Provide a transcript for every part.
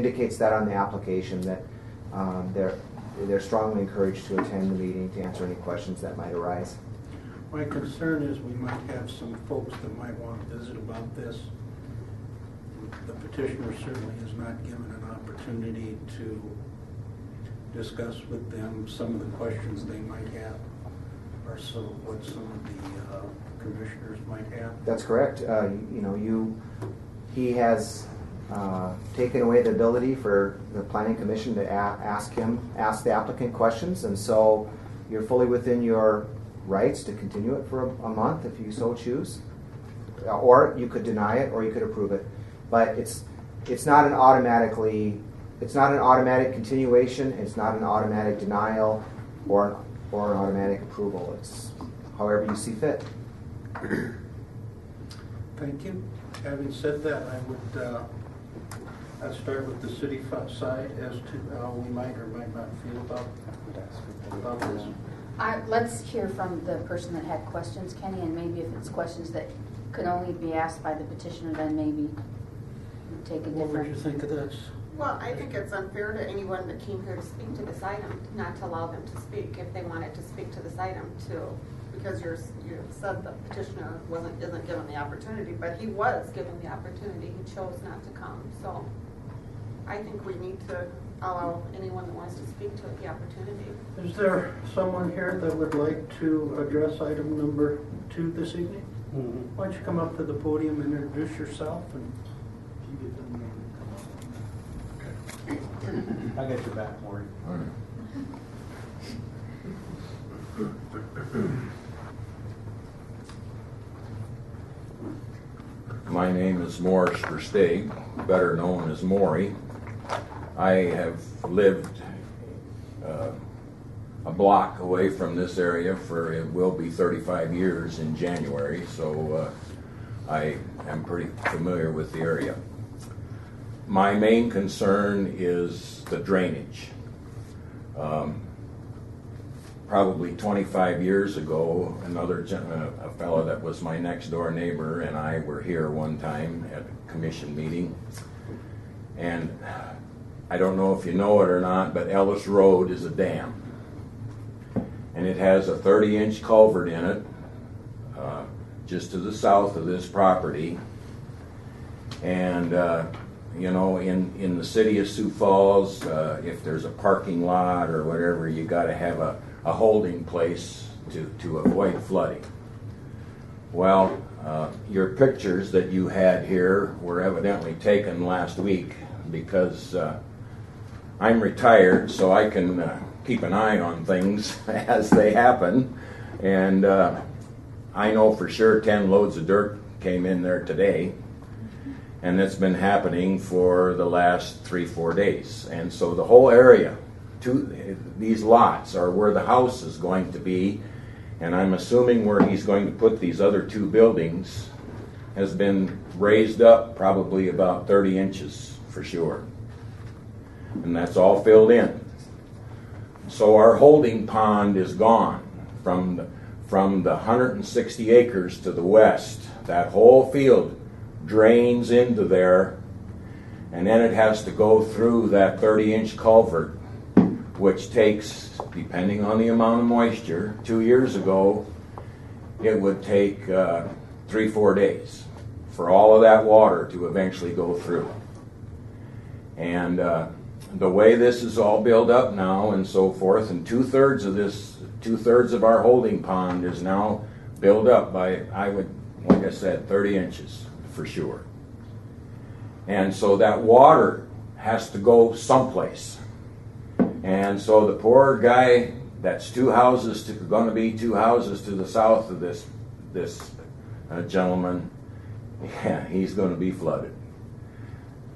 indicates that on the application that they're strongly encouraged to attend the meeting to answer any questions that might arise. My concern is we might have some folks that might want to visit about this. The petitioner certainly is not given an opportunity to discuss with them some of the questions they might have, or what some of the commissioners might have. That's correct. He has taken away the ability for the Planning Commission to ask the applicant questions, and so you're fully within your rights to continue it for a month if you so choose, or you could deny it or you could approve it. But it's not an automatic continuation. It's not an automatic denial or an automatic approval. It's however you see fit. Thank you. Having said that, I would I'd start with the city side as to how we might or might not feel about this. Let's hear from the person that had questions, Kenny, and maybe if it's questions that could only be asked by the petitioner, then maybe take a different... What would you think of this? Well, I think it's unfair to anyone that came here to speak to this item, not to allow them to speak if they wanted to speak to this item too. Because you said the petitioner isn't given the opportunity, but he was given the opportunity. He chose not to come. So I think we need to allow anyone that wants to speak to it the opportunity. Is there someone here that would like to address item number 2 this evening? Mm-hmm. Why don't you come up to the podium and introduce yourself and I got your back, Maury. All right. My name is Morris Versteeg, better known as Maury. I have lived a block away from this area for, it will be 35 years in January, so I am pretty familiar with the area. My main concern is the drainage. Probably 25 years ago, a fellow that was my next door neighbor and I were here one time at a commission meeting, and I don't know if you know it or not, but Ellis Road is a dam, and it has a 30-inch culvert in it just to the south of this property. And in the city of Sioux Falls, if there's a parking lot or whatever, you got to have a holding place to avoid flooding. Well, your pictures that you had here were evidently taken last week, because I'm retired, so I can keep an eye on things as they happen, and I know for sure 10 loads of dirt came in there today. And that's been happening for the last 3-4 days. And so the whole area, these lots are where the house is going to be, and I'm assuming where he's going to put these other 2 buildings has been raised up probably about 30 inches for sure. And that's all filled in. So our holding pond is gone from the 160 acres to the west. That whole field drains into there, and then it has to go through that 30-inch culvert, which takes, depending on the amount of moisture, 2 years ago, it would take 3-4 days for all of that water to eventually go through. And the way this is all built up now and so forth, and two-thirds of our holding pond is now built up by, like I said, 30 inches. For sure. And so that water has to go someplace. And so the poor guy, that's going to be two houses to the south of this gentleman, yeah, he's going to be flooded.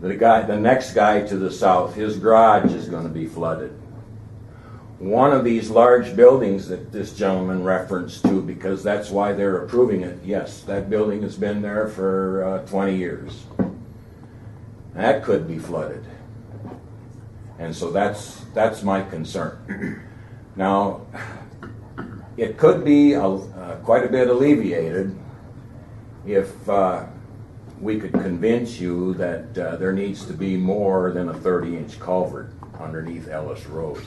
The next guy to the south, his garage is going to be flooded. One of these large buildings that this gentleman referenced to, because that's why they're approving it, yes, that building has been there for 20 years. That could be flooded. And so that's my concern. Now, it could be quite a bit alleviated if we could convince you that there needs to be more than a 30-inch culvert underneath Ellis Road.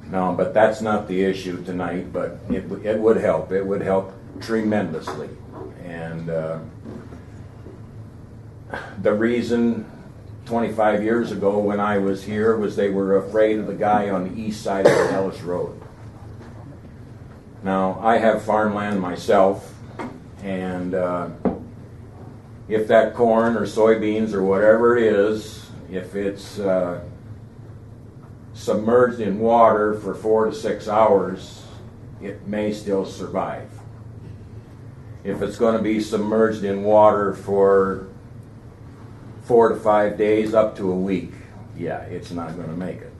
No, but that's not the issue tonight, but it would help. It would help tremendously. And the reason 25 years ago when I was here was they were afraid of the guy on the east side of Ellis Road. Now, I have farmland myself, and if that corn or soybeans or whatever it is, if it's submerged in water for 4 to 6 hours, it may still survive. If it's going to be submerged in water for 4 to 5 days, up to a week, yeah, it's not going to make it.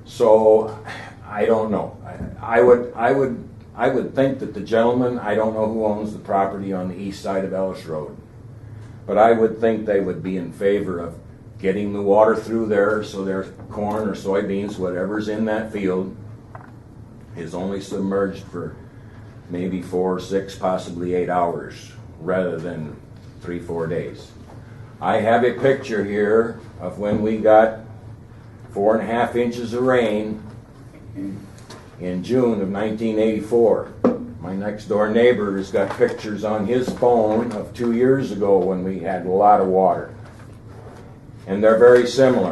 So, I don't know. I would think that the gentleman, I don't know who owns the property on the east side of Ellis Road, but I would think they would be in favor of getting the water through there so their corn or soybeans, whatever's in that field, is only submerged for maybe 4, 6, possibly 8 hours rather than 3, 4 days. I have a picture here of when we got 4.5 inches of rain in June of 1984. My next door neighbor has got pictures on his phone of 2 years ago when we had a lot of water. And they're very similar.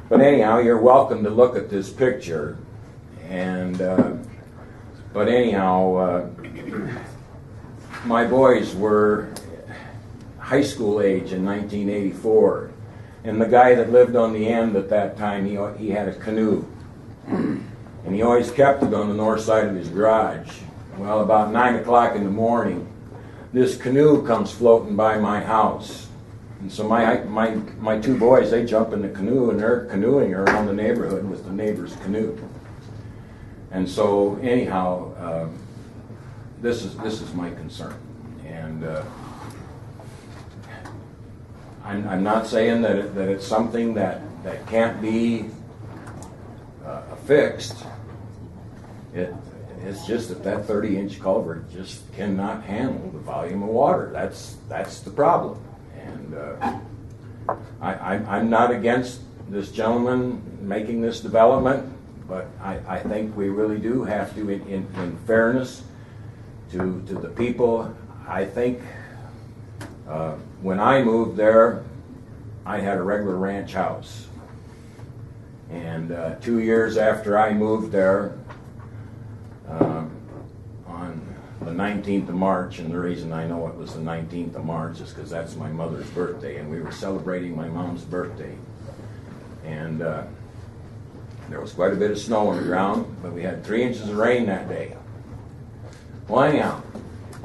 But anyhow, you're welcome to look at this picture. And but anyhow, my boys were high school age in 1984, and the guy that lived on the end at that time, he had a canoe, and he always kept it on the north side of his garage. Well, about 9 o'clock in the morning, this canoe comes floating by my house, and so my 2 boys, they jump in the canoe and they're canoeing around the neighborhood with the neighbor's canoe. And so anyhow, this is my concern, and I'm not saying that it's something that can't be fixed. It's just that 30-inch culvert just cannot handle the volume of water. That's the problem. And I'm not against this gentleman making this development, but I think we really do have to, in fairness to the people. I think when I moved there, I had a regular ranch house. And 2 years after I moved there, on the 19th of March, and the reason I know it was the 19th of March is because that's my mother's birthday, and we were celebrating my mom's birthday. And there was quite a bit of snow on the ground, but we had 3 inches of rain that day. Well, anyhow,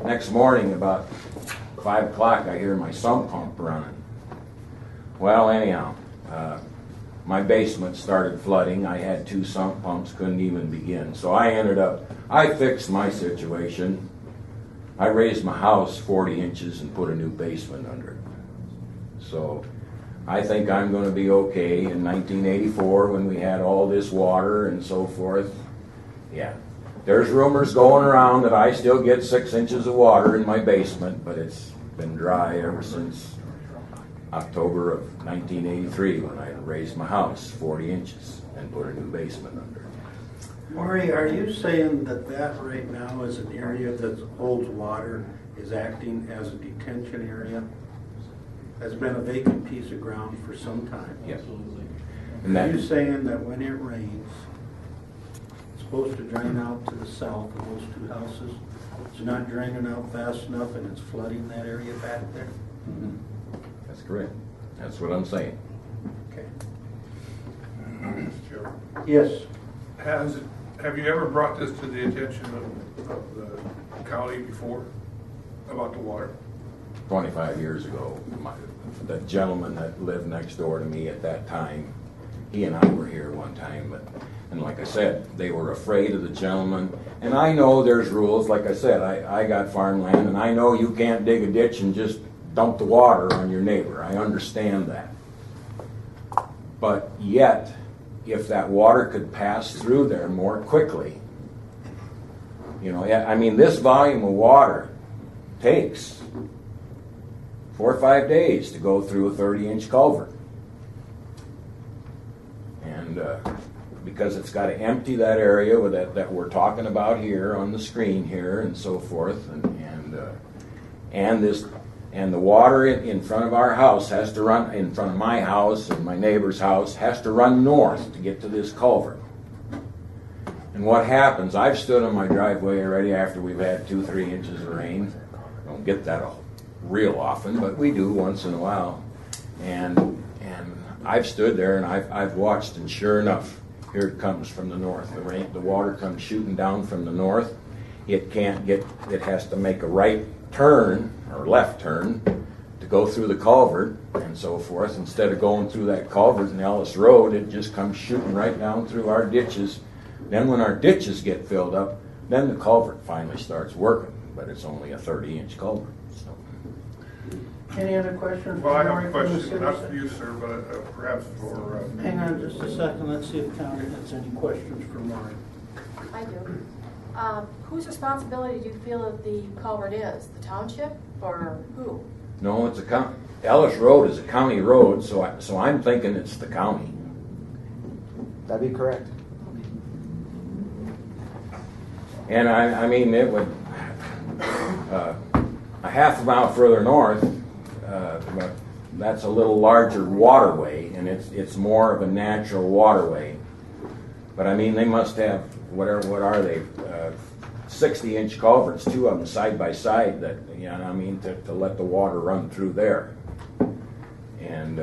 next morning about 5 o'clock, I hear my sump pump running. Well, anyhow, my basement started flooding. I had 2 sump pumps, couldn't even begin. So I fixed my situation. I raised my house 40 inches and put a new basement under it. So I think I'm going to be okay. In 1984, when we had all this water and so forth, yeah. There's rumors going around that I still get 6 inches of water in my basement, but it's been dry ever since October of 1983 when I raised my house 40 inches and put a new basement under it. Maury, are you saying that right now is an area that holds water, is acting as a detention area? Has been a vacant piece of ground for some time? Yes. Are you saying that when it rains, it's supposed to drain out to the south of those 2 houses? It's not draining out fast enough and it's flooding that area back there? Mm-hmm. That's correct. That's what I'm saying. Okay. Mr. Chairman, Yes. have you ever brought this to the attention of the county before about the water? 25 years ago, the gentleman that lived next door to me at that time, he and I were here one time, and like I said, they were afraid of the gentleman. And I know there's rules. Like I said, I got farmland, and I know you can't dig a ditch and just dump the water on your neighbor. I understand that. But yet, if that water could pass through there more quickly, I mean, this volume of water takes 4 or 5 days to go through a 30-inch culvert. And because it's got to empty that area with that we're talking about here on the screen here and so forth, and the water in front of our house has to run, in front of my house and my neighbor's house, has to run north to get to this culvert. And what happens, I've stood on my driveway already after we've had 2-3 inches of rain. Don't get that real often, but we do once in a while. And I've stood there and I've watched, and sure enough, here it comes from the north. The water comes shooting down from the north. It has to make a right turn or left turn to go through the culvert and so forth. Instead of going through that culvert in Ellis Road, it just comes shooting right down through our ditches. Then when our ditches get filled up, then the culvert finally starts working, but it's only a 30-inch culvert. So. Any other questions? Well, I have a from the question, not for citizen? you, sir, but perhaps for... Hang on just a second, let's see if County has any questions for Maury. I do. Whose responsibility do you feel that the culvert is? The township or who? No, it's Ellis Road is a county road, so I'm thinking it's the county. That'd be correct. And I mean, it would, a half a mile further north, but that's a little larger waterway, and it's more of a natural waterway. But I mean, they must have, what are they, 60-inch culverts, 2 of them side by side, that, you know, I mean, to let the water run through there. And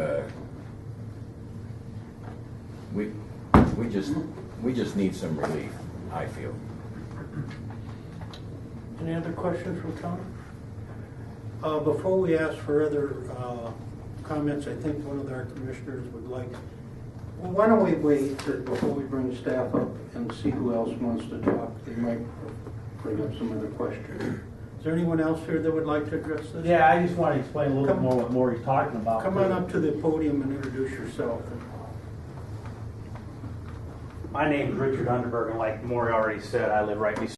we just need some relief, I feel. Any other questions from County? Before we ask for other comments, I think one of our commissioners would like, well, why don't we wait before we bring staff up and see who else wants to talk? They might bring up some other questions. Is there anyone else here that would like to address this? Yeah, I just want to explain a little bit more what Maury's talking about. Come on up to the podium and introduce yourself. My name is Richard Underberg, and like Maury already said, I live right beside